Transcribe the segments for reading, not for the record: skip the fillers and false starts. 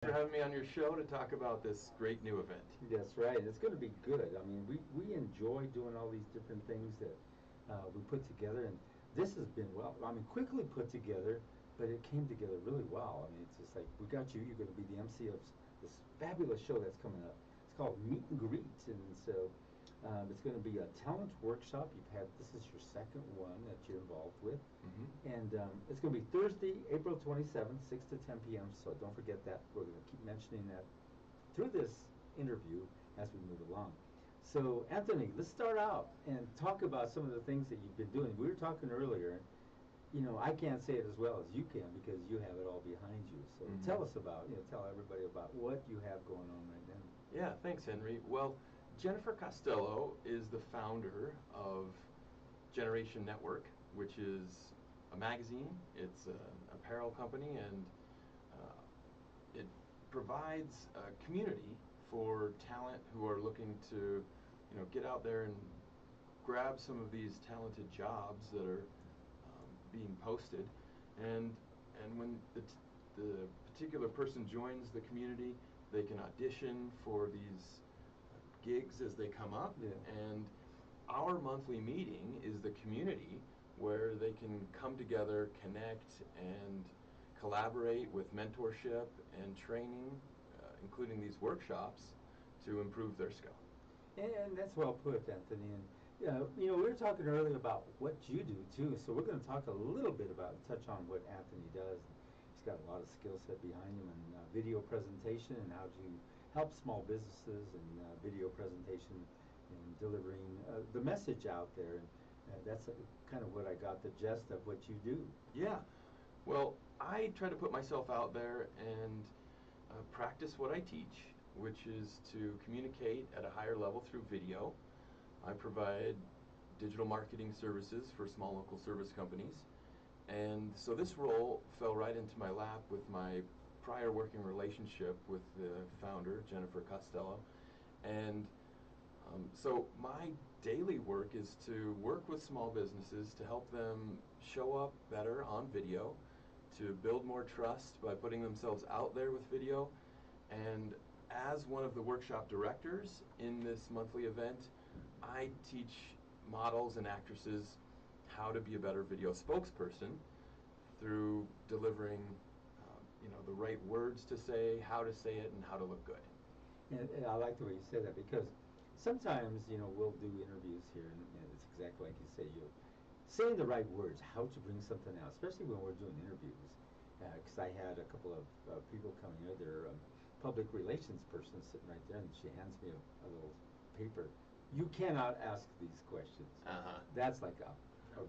For having me on your show to talk about this great new event. That's right. It's going to be good. I mean, we enjoy doing all these different things that we put together, and this has been, well, I mean, quickly put together, but it came together really well. I mean, it's just like, we got you. You're going to be the MC of this fabulous show that's coming up. It's called Meet and Greet, and so it's going to be a talent workshop. This is your second one that you're involved with, and it's going to be Thursday, April 27th, 6 to 10 p.m. So don't forget that. We're going to keep mentioning that through this interview as we move along. So Anthony, let's start out and talk about some of the things that you've been doing. We were talking earlier. You know, I can't say it as well as you can because you have it all behind you. So tell us about, tell everybody about what you have going on right now. Yeah, thanks, Henry. Well, Jennifer Costello is the founder of Generation Network, which is a magazine. It's an apparel company, and it provides a community for talent who are looking to, get out there and grab some of these talented jobs that are being posted, and when the particular person joins the community, they can audition for these gigs as they come up. And our monthly meeting is the community where they can come together, connect, and collaborate with mentorship and training, including these workshops, to improve their skill. And that's well put, Anthony. And we were talking earlier about what you do too, so we're going to talk a little bit about, touch on what Anthony does. He's got a lot of skill set behind him in video presentation and how to help small businesses and video presentation and delivering the message out there. And that's kind of what I got the gist of what you do. Yeah. Well, I try to put myself out there and practice what I teach, which is to communicate at a higher level through video. I provide digital marketing services for small local service companies. And so this role fell right into my lap with my prior working relationship with the founder, Jennifer Costello. And so my daily work is to work with small businesses to help them show up better on video, to build more trust by putting themselves out there with video. And as one of the workshop directors in this monthly event, I teach models and actresses how to be a better video spokesperson through delivering the right words to say, how to say it, and how to look good. And I like the way you say that, because sometimes we'll do interviews here, and it's exactly like you say, you're saying the right words, how to bring something out, especially when we're doing interviews. Because I had a couple of people coming here, they're public relations person sitting right there, and she hands me a little paper. You cannot ask these questions. That's like a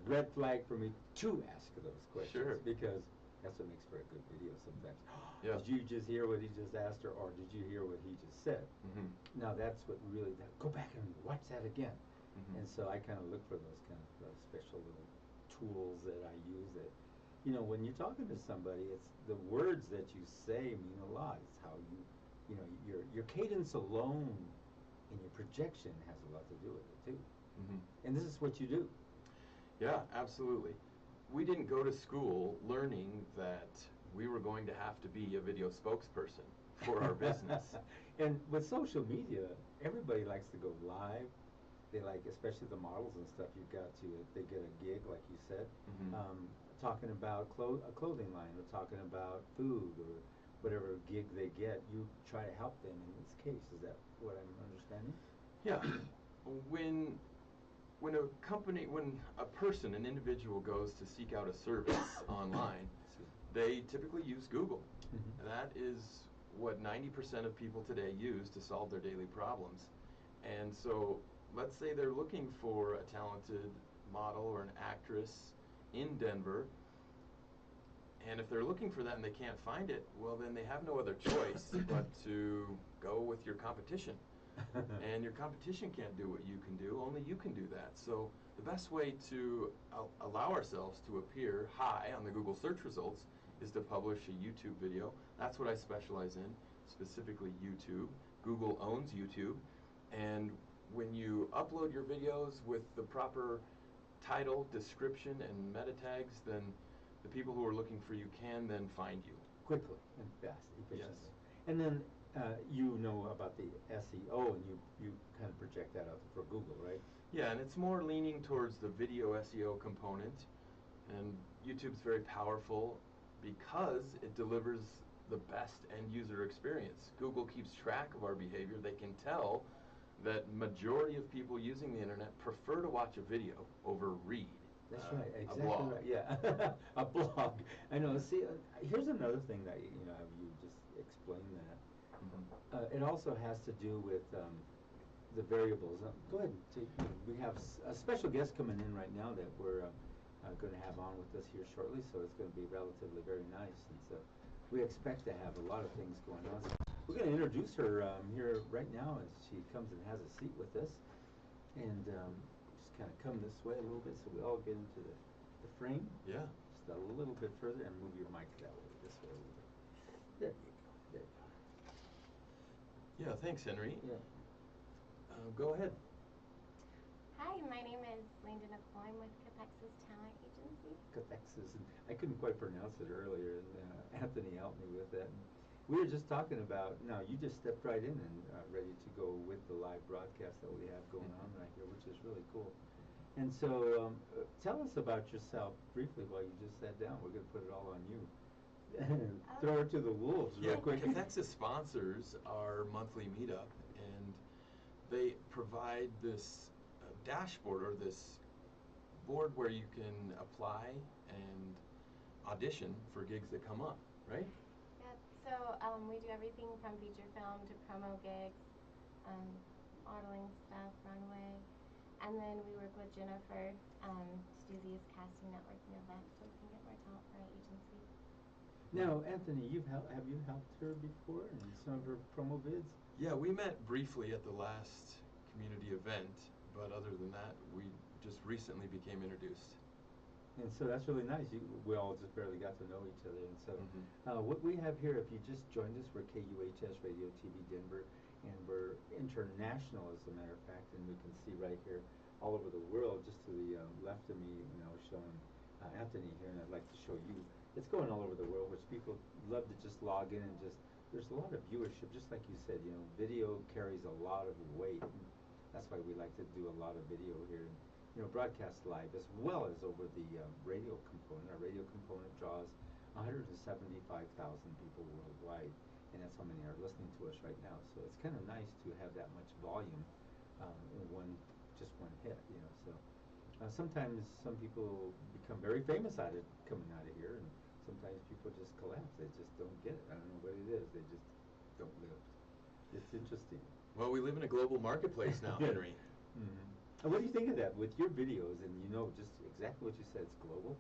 red flag for me to ask those questions. Sure. Because that's what makes for a good video sometimes. Did you just hear what he just asked her, or did you hear what he just said? Now that's what really, go back and watch that again. And so I kind of look for those kind of special little tools that I use that, when you're talking to somebody, it's the words that you say mean a lot. It's how your cadence alone and your projection has a lot to do with it too. And this is what you do. Yeah, absolutely. We didn't go to school learning that we were going to have to be a video spokesperson for our business. And with social media, everybody likes to go live. They like, especially the models and stuff, you've got to, if they get a gig, like you said, talking about a clothing line, or talking about food, or whatever gig they get, you try to help them in this case. Is that what I'm understanding? Yeah. When a person, an individual, goes to seek out a service online, they typically use Google. And that is what 90% of people today use to solve their daily problems. And so let's say they're looking for a talented model or an actress in Denver, and if they're looking for that and they can't find it, well, then they have no other choice but to go with your competition. And your competition can't do what you can do, only you can do that. So the best way to allow ourselves to appear high on the Google search results is to publish a YouTube video. That's what I specialize in, specifically YouTube. Google owns YouTube, and when you upload your videos with the proper title, description, and meta tags, then the people who are looking for you can then find you. Quickly and fast, efficiently. Yes. And then you know about the SEO, and you kind of project that out for Google, right? Yeah, and it's more leaning towards the video SEO component. And YouTube's very powerful because it delivers the best end user experience. Google keeps track of our behavior. They can tell that majority of people using the internet prefer to watch a video over read. That's right, A exactly blog. right. Yeah, a blog. I know. See, here's another thing that you just explained that. It also has to do with the variables. Go ahead. We have a special guest coming in right now that we're going to have on with us here shortly, so it's going to be relatively very nice. And so we expect to have a lot of things going on. So we're going to introduce her here right now as she comes and has a seat with us. And just kind of come this way a little bit so we all get into the frame. Yeah. Just a little bit further and move your mic that way, this way a little bit. There you go. There you Yeah, thanks, Henry. go. Yeah. Go ahead. Hi, my name is Linda Nicole. I'm with KUHS Talent Agency. Cathexis. I couldn't quite pronounce it earlier, and Anthony helped me with that. We were just talking about, now you just stepped right in and ready to go with the live broadcast that we have going on right here, which is really cool. And so tell us about yourself briefly while you just sat down. We're going to put it all on you. Throw her to the wolves real quick. Cathexis sponsors our monthly meetup, and they provide this dashboard or this board where you can apply and audition for gigs that come up, right? Yep. So we do everything from feature film to promo gigs, modeling stuff, runway, and then we work with Jennifer to do these casting networking events so we can get more talent for our agency. Now, Anthony, have you helped her before in some of her promo vids? Yeah, we met briefly at the last community event, but other than that, we just recently became introduced. And so that's really nice. We all just barely got to know each other. And so what we have here, if you just joined us, we're KUHS Radio TV Denver, and we're international, as a matter of fact, and we can see right here all over the world. Just to the left of me, showing Anthony here, and I'd like to show you. It's going all over the world, which people love to just log in and just, there's a lot of viewership, just like you said, video carries a lot of weight. And that's why we like to do a lot of video here. Broadcast live as well as over the radio component. Our radio component draws 175,000 people worldwide, and that's how many are listening to us right now. So it's kind of nice to have that much volume in just one hit. So sometimes some people become very famous out of coming out of here, and sometimes people just collapse. They just don't get it. I don't know what it is. They just don't live. It's interesting. Well, we live in a global marketplace now, Henry. Mm-hmm. And what do you think of that with your videos? And just exactly what you said, it's global.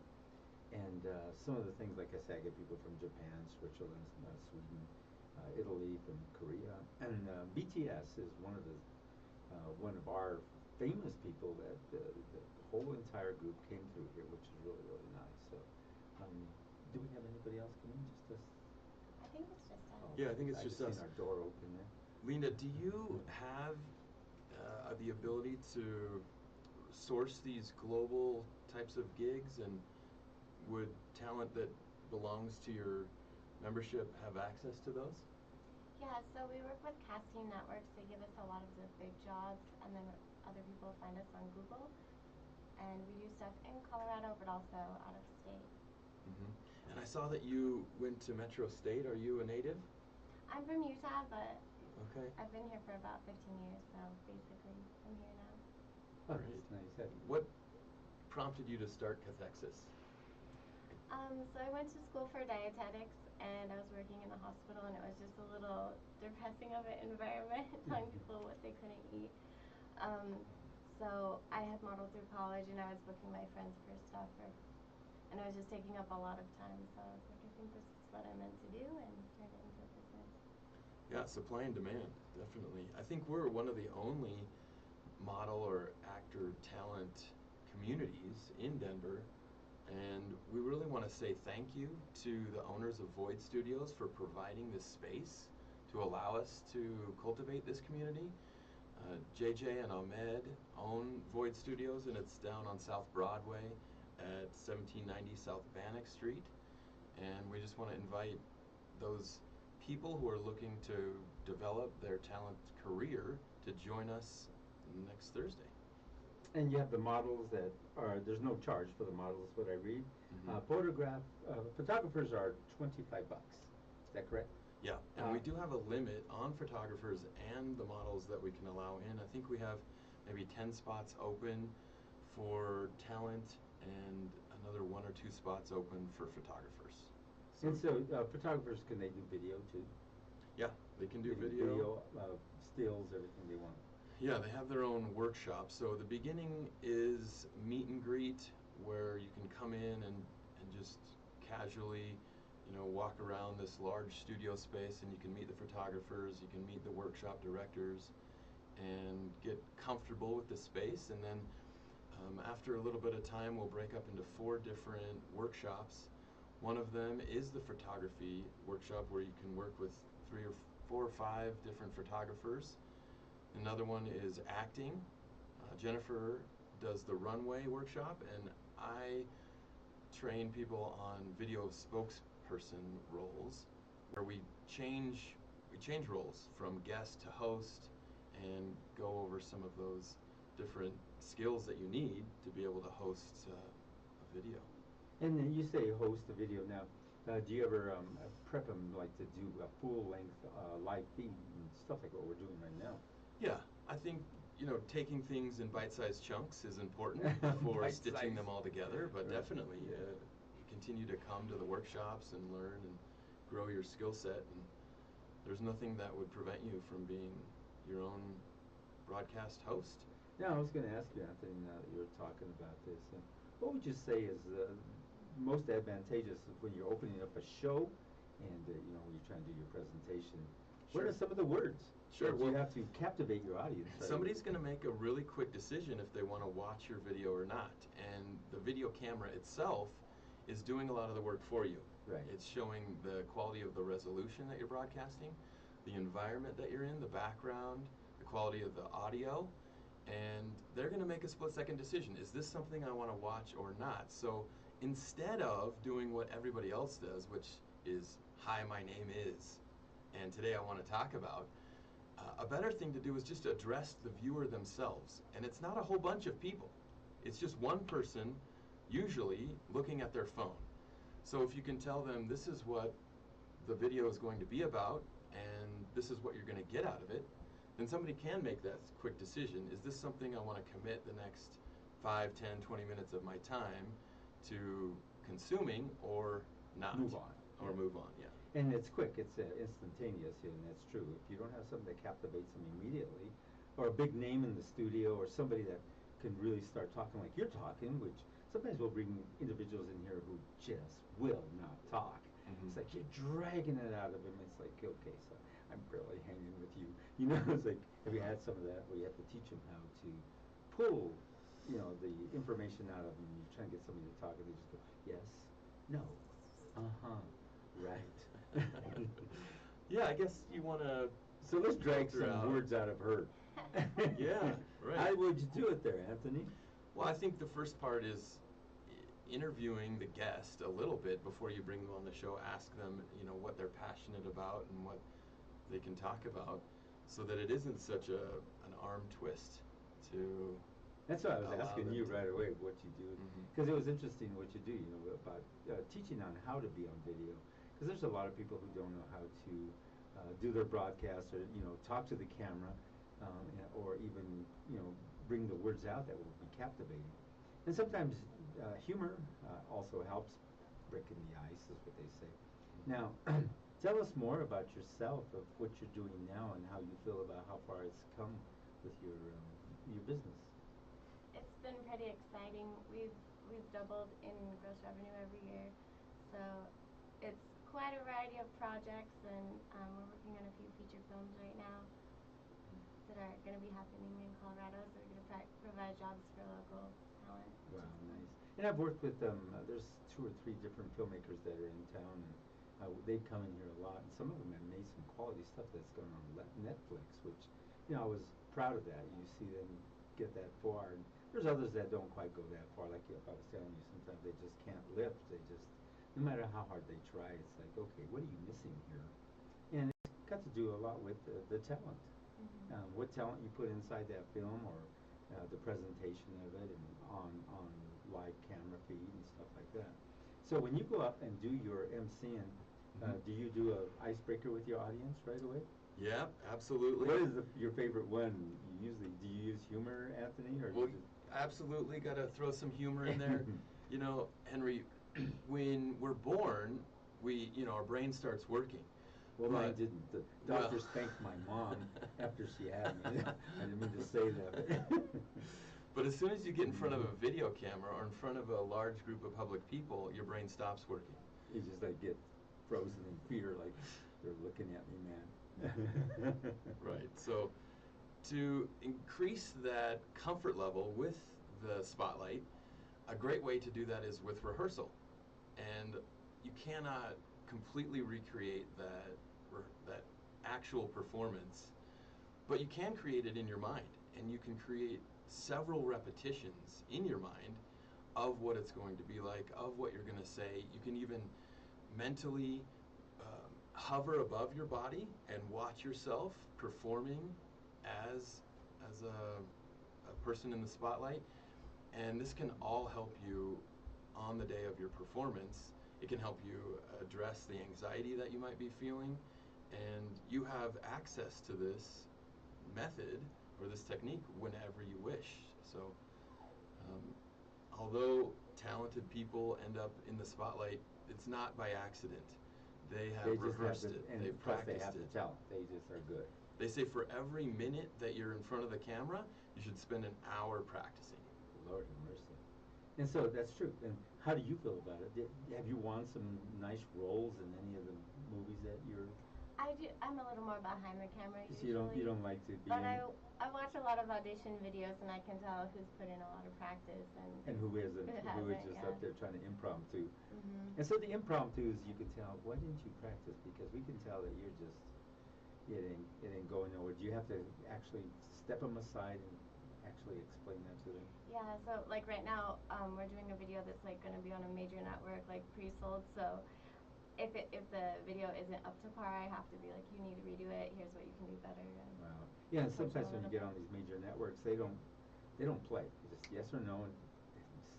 And some of the things, like I said, I get people from Japan, Switzerland, Sweden, Italy, from Korea. And BTS is one of our famous people that the whole entire group came through here, which is really, really nice. So do we have anybody else coming? Just us? I think it's just us. Yeah, I think it's just us. Seen our door open there. Linda, do you have the ability to source these global types of gigs, and would talent that belongs to your membership have access to those? Yeah, so we work with casting networks. They give us a lot of the big jobs, and then other people find us on Google. And we do stuff in Colorado, but also out of state. And I saw that you went to Metro State. Are you a native? I'm from Utah, but Okay. I've been here for about 15 years, so basically I'm here now. Oh, that's nice. What prompted you to start Cathexis? So I went to school for dietetics, and I was working in the hospital, and it was just a little depressing of an environment, telling people what they couldn't eat. So I had modeled through college, and I was booking my friends for stuff, and I was just taking up a lot of time. So I was like, I think this is what I'm meant to do, and turned it into a business. Yeah, supply and demand, definitely. I think we're one of the only model or actor talent communities in Denver, and we really want to say thank you to the owners of Void Studios for providing this space to allow us to cultivate this community. JJ and Ahmed own Void Studios, and it's down on South Broadway at 1790 South Bannock Street. And we just want to invite those people who are looking to develop their talent career to join us next Thursday. And you have the models that are, there's no charge for the models, what I read. Photographers are $25. Is that correct? Yeah, and we do have a limit on photographers and the models that we can allow in. I think we have maybe 10 spots open for talent and another 1 or 2 spots open for photographers. And so photographers, can they do video too? Yeah, they can do They video. Stills, everything they want. Yeah, they have their own workshop. So the beginning is meet and greet, where you can come in and just casually, walk around this large studio space, and you can meet the photographers, you can meet the workshop directors, and get comfortable with the space. And then after a little bit of time, we'll break up into 4 different workshops. One of them is the photography workshop, where you can work with 3 or 4 or 5 different photographers. Another one is acting. Jennifer does the runway workshop, and I train people on video spokesperson roles, where we change roles from guest to host and go over some of those different skills that you need to be able to host a video. And then you say host a video now. Do you ever prep them like to do a full-length live feed and stuff like what we're doing right now? Yeah, I think taking things in bite-sized chunks is important before stitching them all together. But Right. definitely, continue to come to the workshops and learn and grow your skill set. And there's nothing that would prevent you from being your own broadcast host. Now, I was going to ask you, Anthony, now that you were talking about this, what would you say is most advantageous when you're opening up a show and when you're trying to do your presentation? Sure. What are some of the words? Sure. Well, you have to captivate your audience. Somebody's going to make a really quick decision if they want to watch your video or not. And the video camera itself is doing a lot of the work for you. Right. It's showing the quality of the resolution that you're broadcasting, the environment that you're in, the background, the quality of the audio, and they're going to make a split-second decision. Is this something I want to watch or not? So instead of doing what everybody else does, which is, hi, my name is, and today I want to talk about, a better thing to do is just address the viewer themselves. And it's not a whole bunch of people. It's just one person, usually, looking at their phone. So if you can tell them this is what the video is going to be about, and this is what you're going to get out of it, then somebody can make that quick decision. Is this something I want to commit the next 5, 10, 20 minutes of my time to consuming, or not? Move on. Or move on, yeah. And it's quick, it's instantaneous, and that's true. If you don't have something that captivates them immediately, or a big name in the studio, or somebody that can really start talking like you're talking, which sometimes we'll bring individuals in here who just will not talk. It's like you're dragging it out of them. It's like, okay, so I'm barely hanging with you. It's like, have you had some of that where you have to teach them how to pull, the information out of them? You try and get somebody to talk, and they just go, yes, no, uh-huh, right. Yeah, I guess you want to. So let's drag some out words out of her. Yeah, right. How would you do it there, Anthony? Well, I think the first part is interviewing the guest a little bit before you bring them on the show. Ask them, what they're passionate about and what they can talk about, so that it isn't such an arm twist to. That's why I was allow asking them you to- right away what you do, because it was interesting what you do, about teaching on how to be on video. Because there's a lot of people who don't know how to do their broadcast, or talk to the camera, or even bring the words out that will be captivating. And sometimes humor also helps breaking the ice, is what they say. Now, tell us more about yourself, of what you're doing now, and how you feel about how far it's come with your business. It's been pretty exciting. We've doubled in gross revenue every year, so it's quite a variety of projects, and we're working on a few feature films right now that are going to be happening in Colorado, so we're going to provide jobs for local talent. Wow, nice. And I've worked with there's 2 or 3 different filmmakers that are in town, and they've come in here a lot, and some of them have made some quality stuff that's gone on Netflix, which, I was proud of that. You see them get that far. And there's others that don't quite go that far, like if I was telling you, sometimes they just can't lift. They just, no matter how hard they try, it's like, okay, what are you missing here? got to do a lot with the talent. What talent you put inside that film, or the presentation of it, and on live camera feed and stuff like that. So when you go up and do your MCing, do you do a icebreaker with your audience right away? Yeah, absolutely. What is your favorite one? You usually, do you use humor, Anthony, or Well, do you just... absolutely got to throw some humor in there. You know, Henry, when we're born, our brain starts working. Well, mine didn't. The doctor spanked my mom after she had me. I didn't mean to say that. But as soon as you get in front of a video camera or in front of a large group of public people, your brain stops working. You just like get frozen in fear, like they're looking at me, man. Right. So to increase that comfort level with the spotlight, a great way to do that is with rehearsal. And you cannot completely recreate that actual performance, but you can create it in your mind, and you can create several repetitions in your mind of what it's going to be like, of what you're going to say. You can even mentally hover above your body and watch yourself performing as a person in the spotlight, and this can all help you on the day of your performance. It can help you address the anxiety that you might be feeling, and you have access to this method or this technique whenever you wish. So although talented people end up in the spotlight, it's not by accident. They have rehearsed it. They've practiced they have the talent. They just are good. They say for every minute that you're in front of the camera, you should spend an hour practicing. Lord have mercy. And so that's true. And how do you feel about it? Have you won some nice roles in any of the movies that you're... I do. I'm a little more behind the camera So usually. you don't like to be but in... I watch a lot of audition videos, and I can tell who's put in a lot of practice and who isn't, who is just yeah. up there trying to impromptu. And so the impromptus, you can tell, why didn't you practice? Because we can tell that you're just, it ain't going nowhere. Do you have to actually step them aside and actually explain that to them? Yeah, so like right now, we're doing a video that's like going to be on a major network, like pre-sold. So if the video isn't up to par, I have to be like, you need to redo it. Here's what you can do better. And Wow. Yeah, and sometimes when you get on these major networks, they don't play. It's just yes or no, and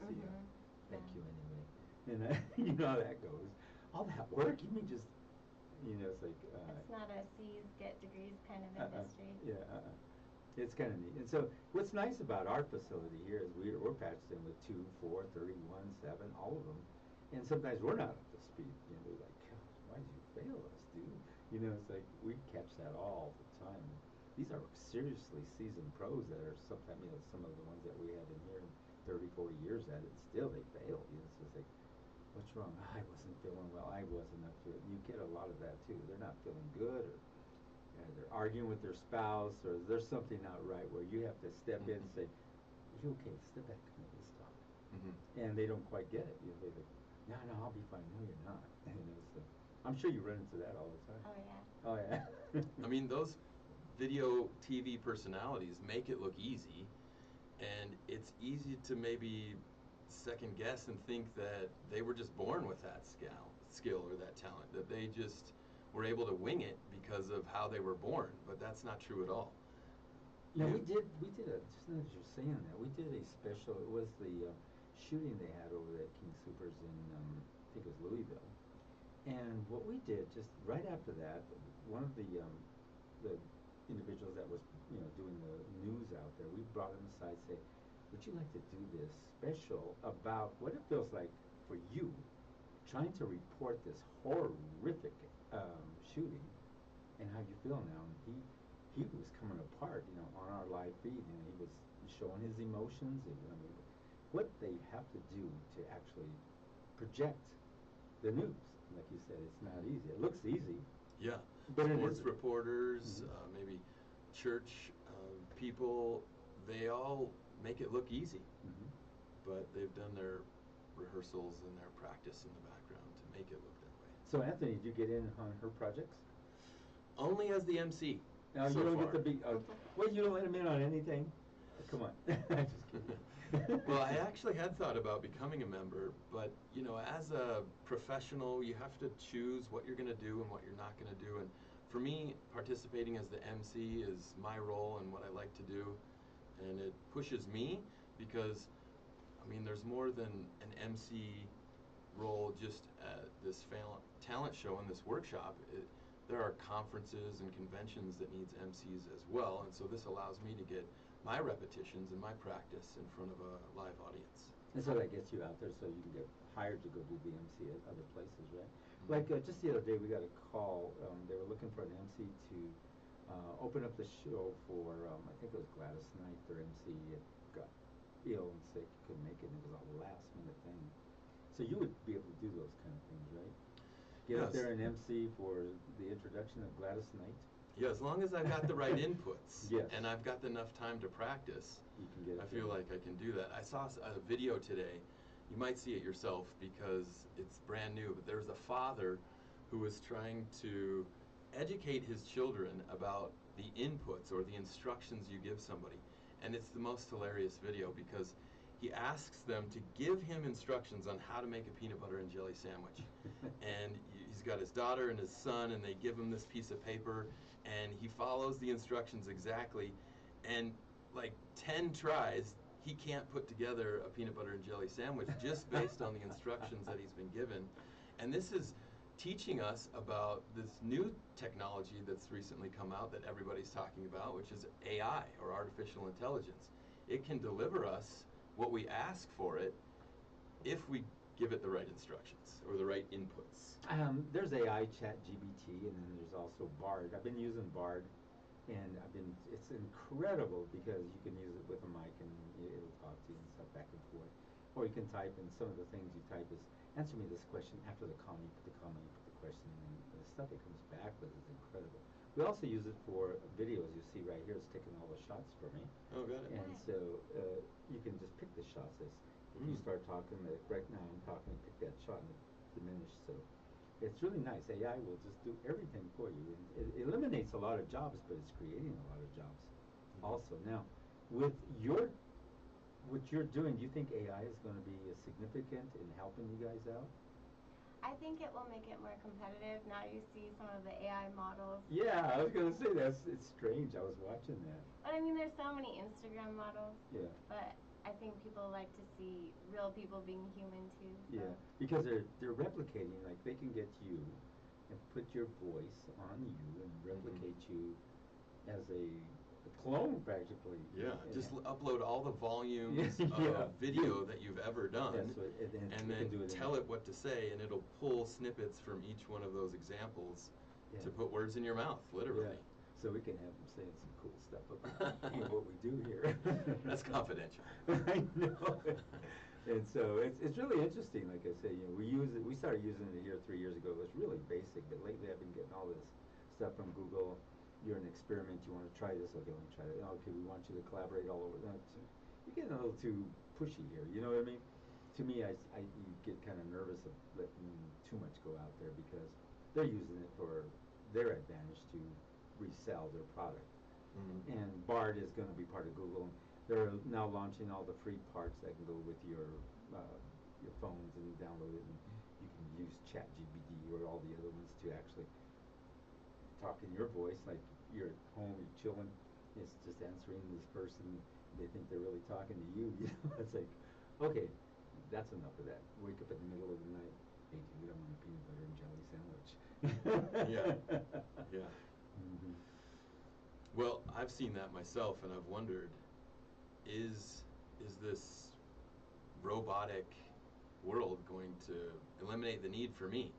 see ya. Thank you anyway. And you know how that goes. All that work, you mean just, it's like... it's not a C's get degrees kind of industry. Yeah, it's kind of neat. And so what's nice about our facility here is we're patched in with 2, 4, 31, 7, all of them. And sometimes we're not up to speed. We're like, gosh, why did you fail us, dude? It's like we catch that all the time. These are seriously seasoned pros that are sometimes, some of the ones that we had in here 30, 40 years at it, still they fail. It's just like, what's wrong? I wasn't feeling well. I wasn't up to it. You get a lot of that too. They're not feeling good, or they're arguing with their spouse, or there's something not right where you have to step in and say, "Are you okay? Step back and let's talk." And they don't quite get it. They're like, "No, I'll be fine." No, you're not. So I'm sure you run into that all the time. Oh yeah. Oh yeah. I mean, those video TV personalities make it look easy, and it's easy to maybe second guess and think that they were just born with that skill or that talent, that they just were able to wing it because of how they were born, but that's not true at all. Yeah, we did just as you're saying that, we did a special, it was the shooting they had over at King Soopers in, I think it was Louisville. And what we did, just right after that, one of the individuals that was, doing the news out there, we brought him aside and say, would you like to do this special about what it feels like for you trying to report this horrific shooting and how you feel now? And he was coming apart, on our live feed, and he was showing his emotions, and what they have to do to actually project the news. Like you said, it's not easy. It looks easy. Yeah, but sports reporters, maybe church people, they all make it look easy, but they've done their rehearsals and their practice in the background to make it look that way. So Anthony, did you get in on her projects? Only as the MC. Now so you don't far. get to be. Wait, you don't let him in on anything? Come on. I'm just kidding. Well, I actually had thought about becoming a member, but as a professional, you have to choose what you're going to do and what you're not going to do. And for me, participating as the MC is my role and what I like to do, and it pushes me because, I mean, there's more than an MC role just at this talent show and this workshop. There are conferences and conventions that needs MCs as well, and so this allows me to get my repetitions and my practice in front of a live audience. And so that gets you out there so you can get hired to go do the MC at other places, right? Like just the other day we got a call, they were looking for an MC to open up the show for, I think it was Gladys Knight, their MC got ill and sick, couldn't make it, and it was a last minute thing. So you would be able to do those kind of things, right? Get up there and MC for the introduction of Gladys Knight. Yeah, as long as I've got the right inputs yes. and I've got enough time to practice, you can get I feel like I can do that. I saw a video today. You might see it yourself because it's brand new, but there's a father who was trying to educate his children about the inputs or the instructions you give somebody. And it's the most hilarious video because he asks them to give him instructions on how to make a peanut butter and jelly sandwich. And he's got his daughter and his son, and they give him this piece of paper, and he follows the instructions exactly. And like 10 tries, he can't put together a peanut butter and jelly sandwich just based on the instructions that he's been given. And this is teaching us about this new technology that's recently come out that everybody's talking about, which is AI, or artificial intelligence. It can deliver us what we ask for it if we give it the right instructions or the right inputs. There's AI, Chat GBT, and then there's also Bard. I've been using Bard, and it's incredible because you can use it with a mic and it'll talk to you and stuff back and forth. Or you can type, and some of the things you type is, answer me this question, after the comma, you put the comma, you put the question, and the stuff that comes back with is incredible. We also use it for videos. You see right here, it's taking all the shots for me. Oh, got it. And so you can just pick the shots. If you start talking, right now I'm talking, pick that shot and it diminishes. So it's really nice. AI will just do everything for you. It eliminates a lot of jobs, but it's creating a lot of jobs also. Now, with what you're doing, do you think AI is going to be significant in helping you guys out? I think it will make it more competitive. Now you see some of the AI models. Yeah, I was going to say it's strange. I was watching that. But I mean, there's so many Instagram models. Yeah. But I think people like to see real people being human too. So. Yeah, because they're replicating. Like they can get you and put your voice on you and replicate you as a clone practically. Yeah, just upload all the volumes yeah. of video that you've ever done, and then tell it what to say, and it'll pull snippets from each one of those examples to put words in your mouth, literally. Yeah. So we can have them saying some cool stuff about what we do here. That's confidential. I know. And so it's really interesting. Like I say, we started using it here 3 years ago. It was really basic, but lately I've been getting all this stuff from Google. You're an experiment. You want to try this? Okay, let me try it. Okay, we want you to collaborate all over that. You're getting a little too pushy here. You know what I mean? To me, you get kind of nervous of letting too much go out there because they're using it for their advantage to resell their product. And Bard is going to be part of Google. They're now launching all the free parts that can go with your phones and download it, and you can use Chat GPT or all the other ones to actually talk in your voice, like you're at home, you're chilling. It's just answering this person. They think they're really talking to you. It's like, okay, that's enough of that. Wake up in the middle of the night. Hey, dude, I want a peanut butter and jelly sandwich. Yeah. Well, I've seen that myself, and I've wondered, is this robotic world going to eliminate the need for me?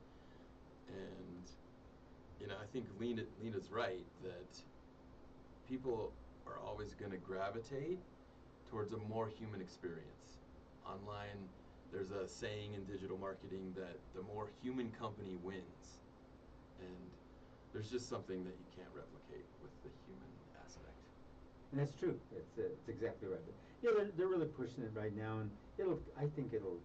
And I think Lena's right that people are always going to gravitate towards a more human experience. Online, there's a saying in digital marketing that the more human company wins. And there's just something that you can't replicate with the human aspect. And that's true. It's exactly right. But yeah, they're really pushing it right now, and I think it'll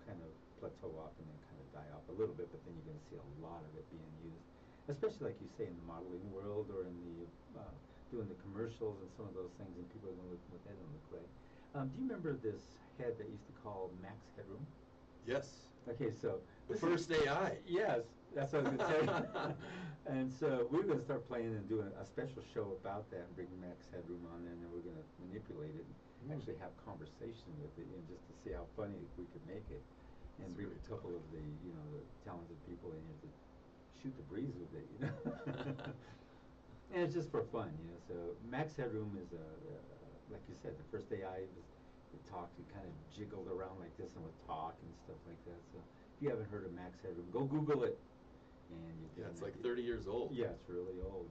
kind of plateau off and then kind of die off a little bit. But then you're going to see a lot of it being used, especially like you say in the modeling world or in the doing the commercials and some of those things, and people are going to look what that don't look right. Do you remember this head that used to call Max Headroom? Yes. Okay, so The this first AI. Yes, that's what I was going to say. And so we're going to start playing and doing a special show about that and bring Max Headroom on there, and then we're going to manipulate it and actually have conversation with it, just to see how funny we could make it, and That's bring very a couple tough. of the the talented people in here to shoot the breeze with it. And it's just for fun. So Max Headroom is like you said, the first AI was it talked, it kind of jiggled around like this and would talk and stuff like that. So if you haven't heard of Max Headroom, go Google it. And you Yeah, can, it's like 30 years old. Yeah, it's really old.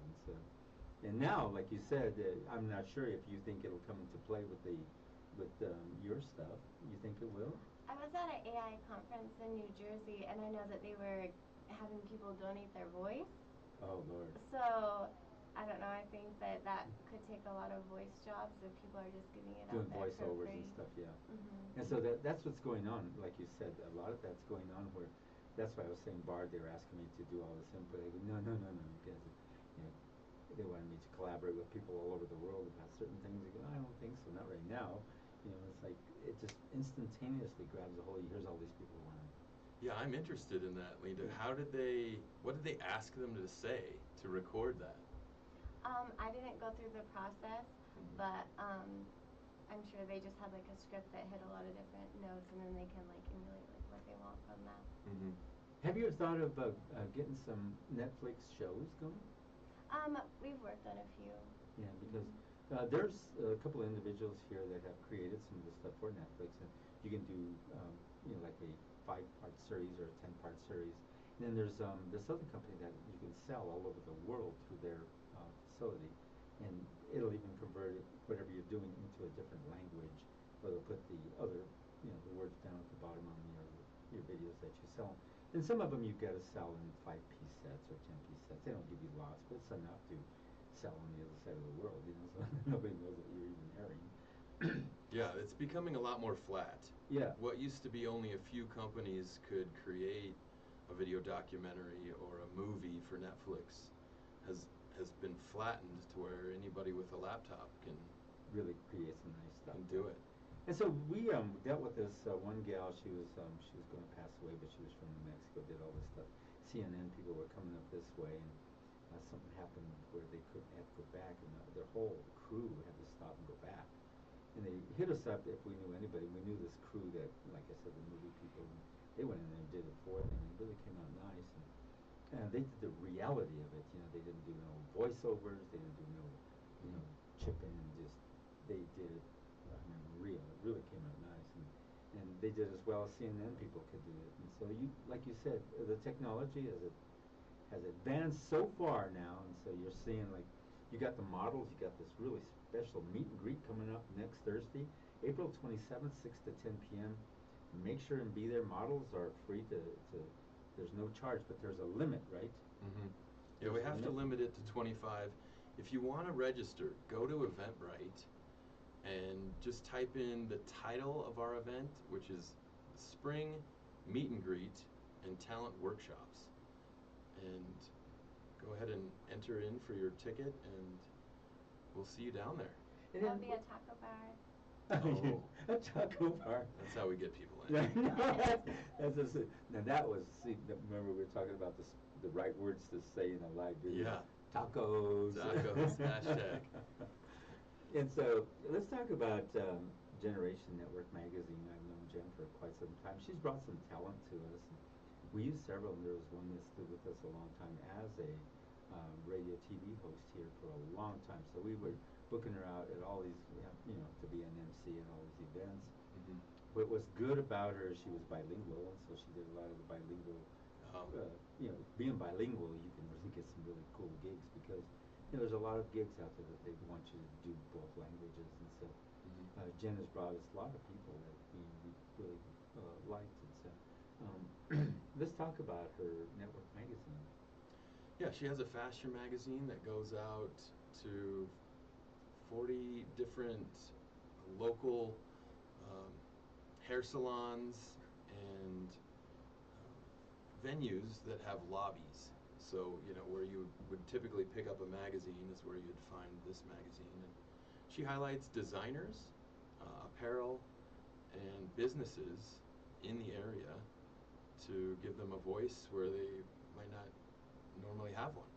And now, like you said, I'm not sure if you think it'll come into play with your stuff. You think it will? I was at an AI conference in New Jersey, and I know that they were having people donate their voice. Oh Lord. So, I don't know. I think that could take a lot of voice jobs if people are just giving it Doing out there for voiceovers free. and stuff, yeah. Mm-hmm. And so that's what's going on. Like you said, a lot of that's going on where. That's why I was saying Bard. They were asking me to do all this input. I go, no, no, no, no. You guys, they wanted me to collaborate with people all over the world about certain things. I go, I don't think so, not right now. It's like it just instantaneously grabs a hold. Here's all these people wanting. Yeah, I'm interested in that, Linda. What did they ask them to say to record that? I didn't go through the process, but I'm sure they just had like a script that hit a lot of different notes, and then they can like emulate like what they want from that. Mm-hmm. Have you ever thought of getting some Netflix shows going? We've worked on a few. Yeah, because there's a couple of individuals here that have created some of the stuff for Netflix, and you can do like a 5-part series or a 10-part series. And then there's this other company that you can sell all over the world through their facility, and it'll even convert whatever you're doing into a different language, or they'll put the other the words down at the bottom on your videos that you sell. And some of them you've got to sell in 5-piece sets or 10-piece sets. They don't give you lots, but it's enough to sell on the other side of the world, so nobody knows that you're even airing. Yeah, it's becoming a lot more flat. Yeah. What used to be only a few companies could create a video documentary or a movie for Netflix has been flattened to where anybody with a laptop can really create some nice stuff. Can do it. And so we dealt with this one gal. She was going to pass away, but she was from New Mexico. Did all this stuff. CNN people were coming up this way, and something happened where they couldn't have to go back, and their whole crew had to stop and go back. And they hit us up if we knew anybody. We knew this crew that, like I said, the movie people. And they went in there and did it for them, and it really came out nice. And they did the reality of it. They didn't do no voiceovers. They didn't do no, chipping and just they did it. I mean, real. It really came out nice, and they did as well as CNN people could do it. And so like you said, the technology has advanced so far now, and so you're seeing like you got the models. You got this really special meet and greet coming up next Thursday, April 27th, 6 to 10 p.m. Make sure and be there. Models are free to there's no charge, but there's a limit, right? Mm-hmm. Yeah, we have to limit it to 25. If you want to register, go to Eventbrite and just type in the title of our event, which is Spring Meet and Greet and Talent Workshops. And go ahead and enter in for your ticket, and we'll see you down there. There'll be a taco bar. Oh. A taco bar. That's how we get people in. Now that was, remember we were talking about the right words to say in a live video. Yeah. Tacos. Tacos, hashtag. And so let's talk about Generation Network magazine. I've known Jen for quite some time. She's brought some talent to us. We used several, and there was one that stood with us a long time as a radio TV host here for a long time. So we were booking her out at all these, to be an MC at all these events. Mm-hmm. What was good about her is she was bilingual, and so she did a lot of the bilingual. Being bilingual, you can really get some really cool gigs because there's a lot of gigs out there that they want you to do both languages, and so Jen has brought us a lot of people that we really liked, and so let's talk about her network magazine. Yeah, she has a Fashion magazine that goes out to 40 different local hair salons and venues that have lobbies. So, where you would typically pick up a magazine is where you'd find this magazine. And she highlights designers, apparel, and businesses in the area to give them a voice where they might not normally have one.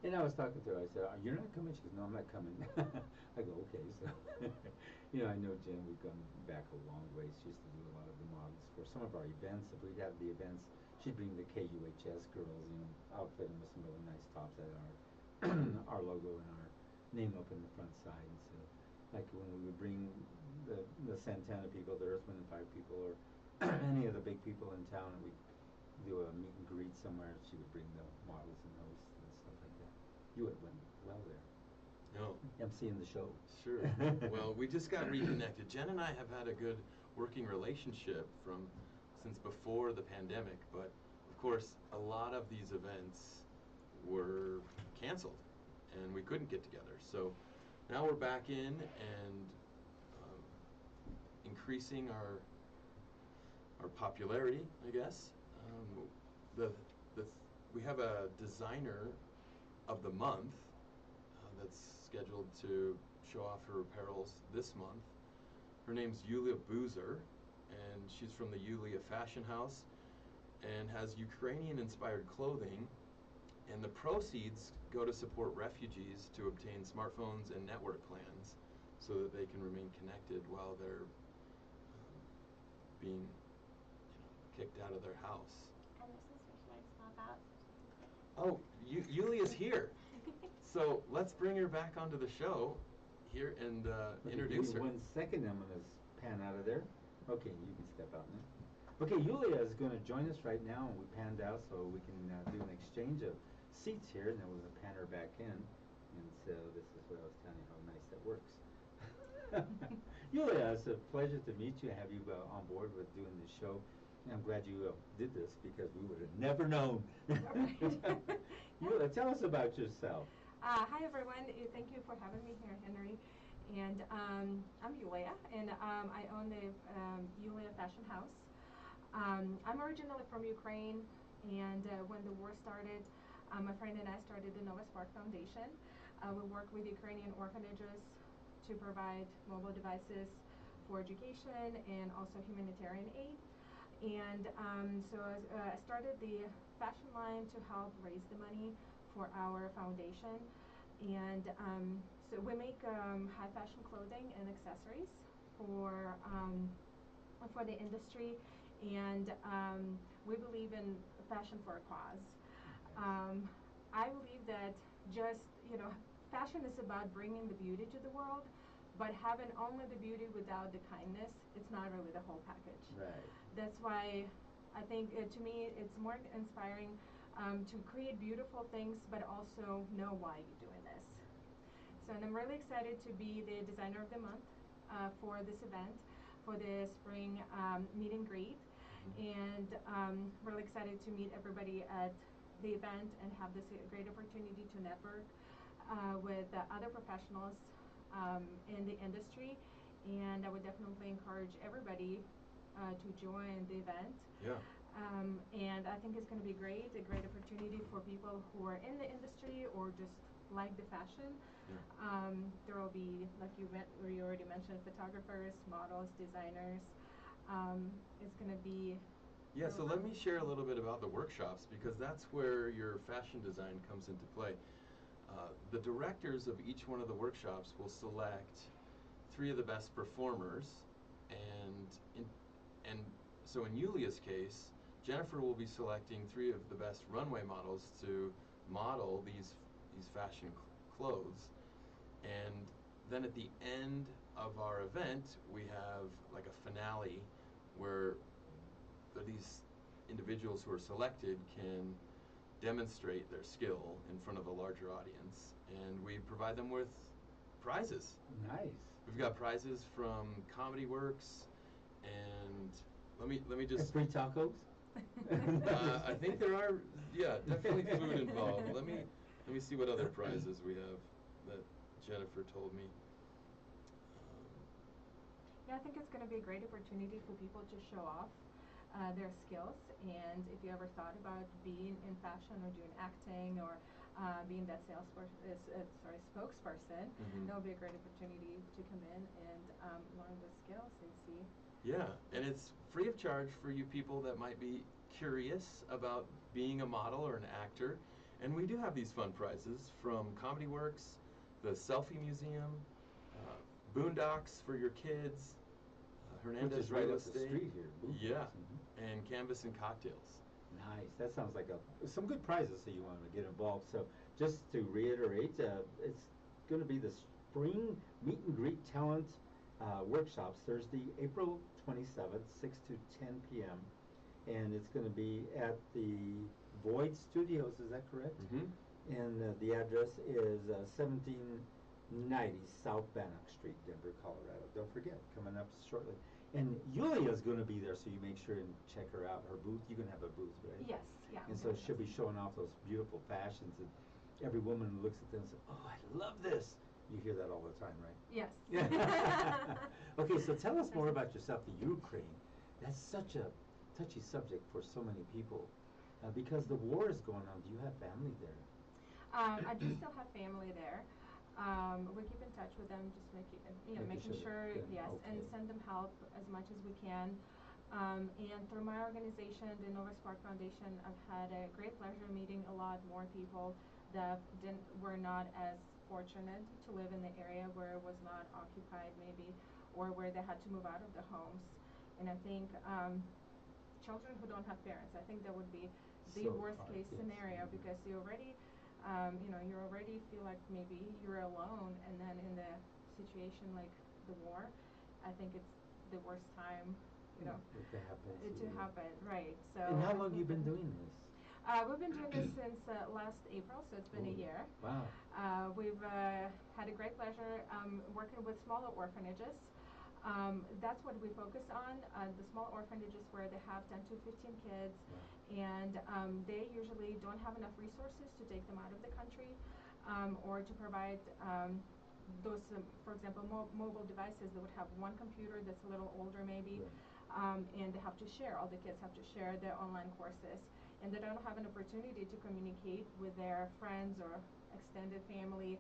And I was talking to her, I said, "You're not coming?" She goes, "No, I'm not coming." I go, "Okay." So, I know Jen, we've gone back a long way. She used to do a lot of the models for some of our events. If we'd have the events, she'd bring the KUHS girls, outfit them with some really nice tops that are our logo and our name up in the front side. And so, like when we would bring the Santana people, the Earth, Wind and Fire people, or any of the big people in town, and we'd do a meet and greet somewhere, she would bring the models and those and stuff like that. You would have went well there. No. MCing the show. Sure. Well, we just got reconnected. Jen and I have had a good working relationship since before the pandemic, but of course, a lot of these events were canceled, and we couldn't get together. So now we're back in and increasing our popularity, I guess. We have a designer of the month that's scheduled to show off her apparels this month. Her name's Yulia Boozer, and she's from the Yulia Fashion House and has Ukrainian-inspired clothing, and the proceeds go to support refugees to obtain smartphones and network plans so that they can remain connected while they're being kicked out of their house. And this is where should I swap out? Oh, Yulia's here. So let's bring her back onto the show here and introduce her. 1 second, I'm going to pan out of there. Okay, you can step out now. Okay, Yulia is going to join us right now, and we panned out so we can do an exchange of seats here, and then we're going to pan her back in. And so this is what I was telling you, how nice that works. Yulia, it's a pleasure to meet you and have you on board with doing this show. And I'm glad you did this because we would have never known. Yulia, tell us about yourself. Hi everyone, thank you for having me here, Henry. And I'm Yulia, and I own the Yulia Fashion House. I'm originally from Ukraine, and when the war started, my friend and I started the Nova Spark Foundation. We work with Ukrainian orphanages to provide mobile devices for education and also humanitarian aid. And so I started the fashion line to help raise the money for our foundation. And so we make high fashion clothing and accessories for the industry, and we believe in fashion for a cause. I believe that fashion is about bringing the beauty to the world, but having only the beauty without the kindness, it's not really the whole package. Right. That's why I think, to me, it's more inspiring to create beautiful things, but also know why you're doing this. So, and I'm really excited to be the designer of the month for this event, for the spring meet and greet, and really excited to meet everybody at the event and have this great opportunity to network with other professionals in the industry. And I would definitely encourage everybody to join the event. Yeah. And I think it's going to be a great opportunity for people who are in the industry or just like the fashion. Yeah. There will be, like you already mentioned, photographers, models, designers. It's going to be. Yeah, so let me share a little bit about the workshops, because that's where your fashion design comes into play. The directors of each one of the workshops will select 3 of the best performers, and so in Yulia's case, Jennifer will be selecting 3 of the best runway models to model these fashion clothes, and then at the end of our event we have like a finale where these individuals who are selected can demonstrate their skill in front of a larger audience, and we provide them with prizes. Nice. We've got prizes from Comedy Works, and let me just. Free tacos. I think there are, yeah, definitely food involved. Let me see what other prizes we have that Jennifer told me. Yeah, I think it's going to be a great opportunity for people to show off their skills. And if you ever thought about being in fashion or doing acting or being that spokesperson, that'll be a great opportunity to come in and learn the skills and see. Yeah, and it's free of charge for you people that might be curious about being a model or an actor. And we do have these fun prizes from Comedy Works, the Selfie Museum, Boondocks for your kids, Which Hernandez is right Real up the Estate. street here. Boondocks. Yeah, Mhm. and Canvas and Cocktails. Nice. That sounds like some good prizes. So you want to get involved. So just to reiterate, it's going to be the spring meet and greet talent workshops Thursday, April 27th, 6 to 10 p.m. And it's going to be at the Void Studios. Is that correct? Mm-hmm. And the address is 1790 South Bannock Street, Denver, Colorado. Don't forget, coming up shortly. And Yulia's going to be there, so you make sure and check her out. Her booth, you're going to have a booth, right? Yes, yeah. And so she'll be showing off those beautiful fashions, and every woman looks at them and says, "Oh, I love this." You hear that all the time, right? Yes. Okay, so tell us more about yourself, the Ukraine. That's such a touchy subject for so many people because the war is going on. Do you have family there? I do still have family there. We keep in touch with them, just making sure, yes, okay. and send them help as much as we can. And through my organization, the Nova Spark Foundation, I've had a great pleasure meeting a lot more people that were not as fortunate to live in the area where it was not occupied, maybe, or where they had to move out of their homes. And I think children who don't have parents, I think that would be the worst case scenario, because you already you already feel like maybe you're alone, and then in the situation like the war, I think it's the worst time, If that happens, to happen, right? So. And how long have you been doing this? We've been doing this since last April, so it's been a year. Wow. We've had a great pleasure working with smaller orphanages. That's what we focus on, the small orphanages where they have 10 to 15 kids, and they usually don't have enough resources to take them out of the country, or to provide those, for example, mobile devices that would have one computer that's a little older maybe, and they have to share, all the kids have to share their online courses, and they don't have an opportunity to communicate with their friends or extended family,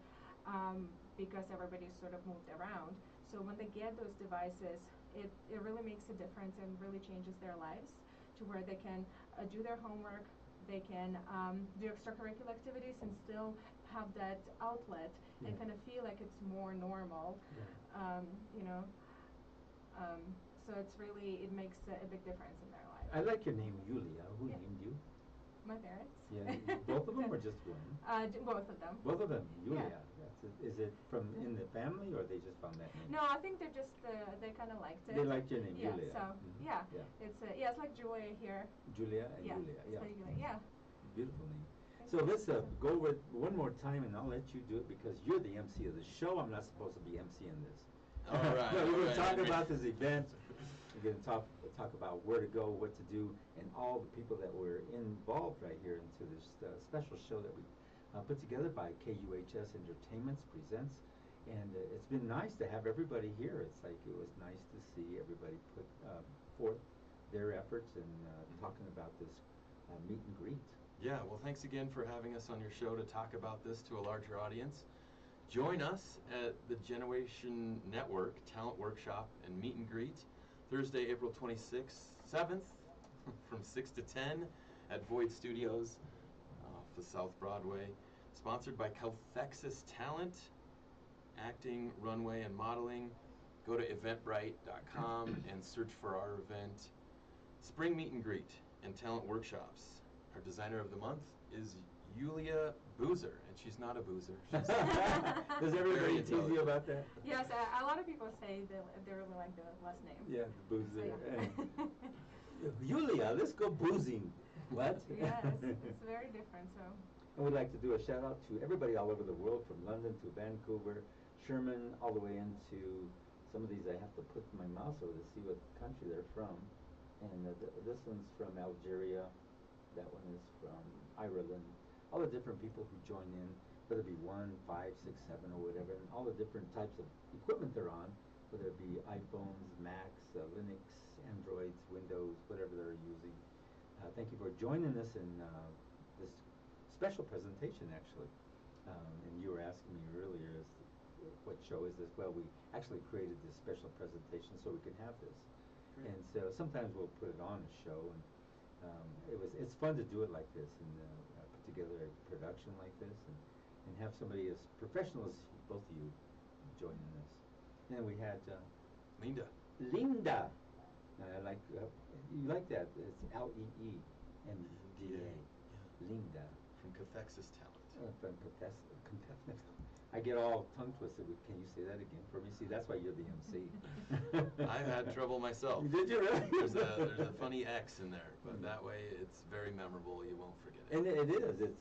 because everybody's sort of moved around. So when they get those devices, it really makes a difference and really changes their lives to where they can do their homework, they can do extracurricular activities and still have that outlet and kind of feel like it's more normal, so it's really, it makes a big difference in their life. I like your name, Yulia. Who named you? My parents. Yeah, both of them or just one? Both of them. Both of them, Yulia. Yeah. Is it from in the family, or they just found that name? No, I think they're just they kind of liked it. They liked your name, yeah, Yulia. So it's it's like Julia here. Julia and Yeah, Yulia. it's like Julia. Yeah. Beautiful name. So let's go with one more time, and I'll let you do it because you're the MC of the show. I'm not supposed to be MCing this. All right. No, we're going to all talk right. about this event. We're going to talk about where to go, what to do, and all the people that were involved right here into this special show that we put together by KUHS Entertainments Presents. And it's been nice to have everybody here. It's like it was nice to see everybody put forth their efforts in talking about this meet and greet. Yeah, well, thanks again for having us on your show to talk about this to a larger audience. Join us at the Generation Network Talent Workshop and Meet and Greet Thursday, April 26th, 7th, from 6 to 10 at Void Studios off the South Broadway. Sponsored by Calthexis Talent, Acting, Runway, and Modeling. Go to eventbrite.com and search for our event. Spring Meet and Greet and Talent Workshops. Our designer of the month is Yulia Boozer, and she's not a boozer. Does everybody tease you about that? Yes, a lot of people say they really like the last name. Yeah, the boozer. So, Yulia, let's go boozing. What? Yes, it's very different. So. I would like to do a shout out to everybody all over the world, from London to Vancouver, Sherman, all the way into some of these. I have to put my mouse over to see what country they're from. And this one's from Algeria. That one is from Ireland. All the different people who join in, whether it be 1, 5, 6, 7, or whatever, and all the different types of equipment they're on, whether it be iPhones, Macs, Linux, Androids, Windows, whatever they're using. Thank you for joining us in this special presentation, actually. And you were asking me earlier, what show is this? Well, we actually created this special presentation so we can have this. great. And so sometimes we'll put it on a show, and it's fun to do it like this and put together a production like this and have somebody as professional as both of you joining us. And we had Linda. Linda. I like you like that. It's L-E-E-N-D-A. Yeah. Linda. From Cathexis Talent. I get all tongue twisted with, can you say that again for me? See, that's why you're the MC. I've had trouble myself. Did you really? There's a funny X in there, but that way it's very memorable. You won't forget it. And it is. It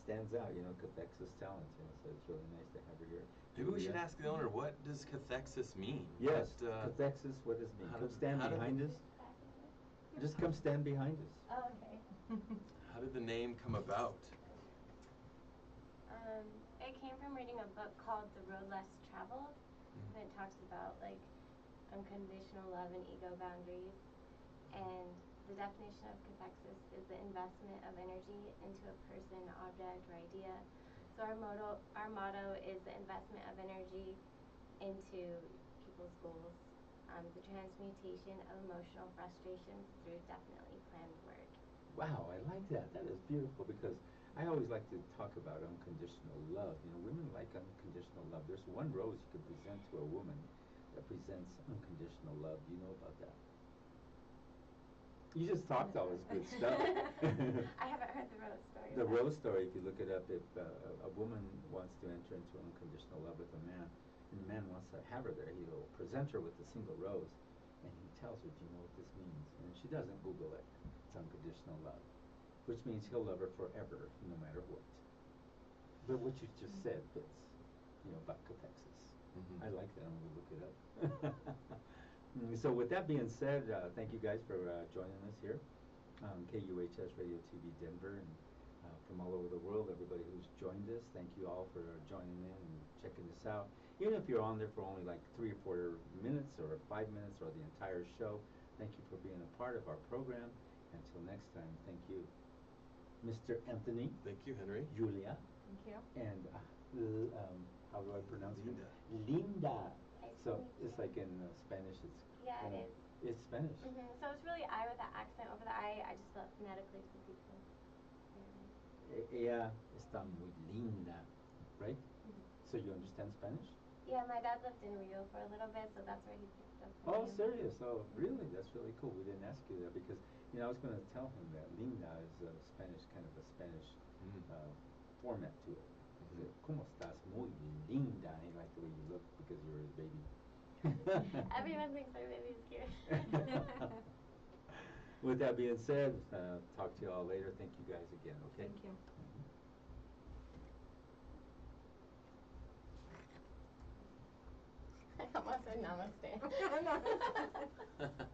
stands out, Cathexis Talent, so it's really nice to have her here. Maybe we should ask the owner, what does Cathexis mean? Yes, Cathexis, what does it mean? Come stand behind us. Just come stand behind us. Oh, okay. How did the name come about? It came from reading a book called The Road Less Traveled, and it talks about like unconditional love and ego boundaries. And the definition of cathexis is the investment of energy into a person, object, or idea. So our motto is the investment of energy into people's goals, the transmutation of emotional frustrations through definitely planned work. Wow, I like that. That is beautiful because I always like to talk about unconditional love. Women like unconditional love. There's one rose you could present to a woman that presents unconditional love. Do you know about that? You just talked all this good stuff. I haven't heard the rose story. The rose story, if you look it up, if a woman wants to enter into unconditional love with a man, and the man wants to have her there, he'll present her with a single rose, and he tells her, do you know what this means? And she doesn't Google it. It's unconditional love, which means he'll love her forever, no matter what. But what you just said fits, about cathexis. I like that. I'm going to look it up. So with that being said, thank you guys for joining us here on KUHS Radio TV Denver, and from all over the world, everybody who's joined us, thank you all for joining in and checking this out. Even if you're on there for only like 3 or 4 minutes or 5 minutes or the entire show, thank you for being a part of our program. Until next time, thank you. Mr. Anthony. Thank you, Henry. Julia. Thank you. And how do I pronounce it? Linda. Linda. So it's like in Spanish, it's Yeah, it is. It's Spanish. So it's really I with the accent over the I. I just thought phonetically so people. Ella está muy linda, right? So you understand Spanish? Yeah, my dad lived in Rio for a little bit, so that's where he picked up the Oh, name. serious? Oh, really? That's really cool. We didn't ask you that because, I was going to tell him that linda is a Spanish, kind of a Spanish format to it. ¿Cómo estás? Muy linda. He liked the way you look because you were his baby. Everyone thinks my baby's cute. With that being said, talk to you all later. Thank you guys again, okay? Thank you. I almost said namaste.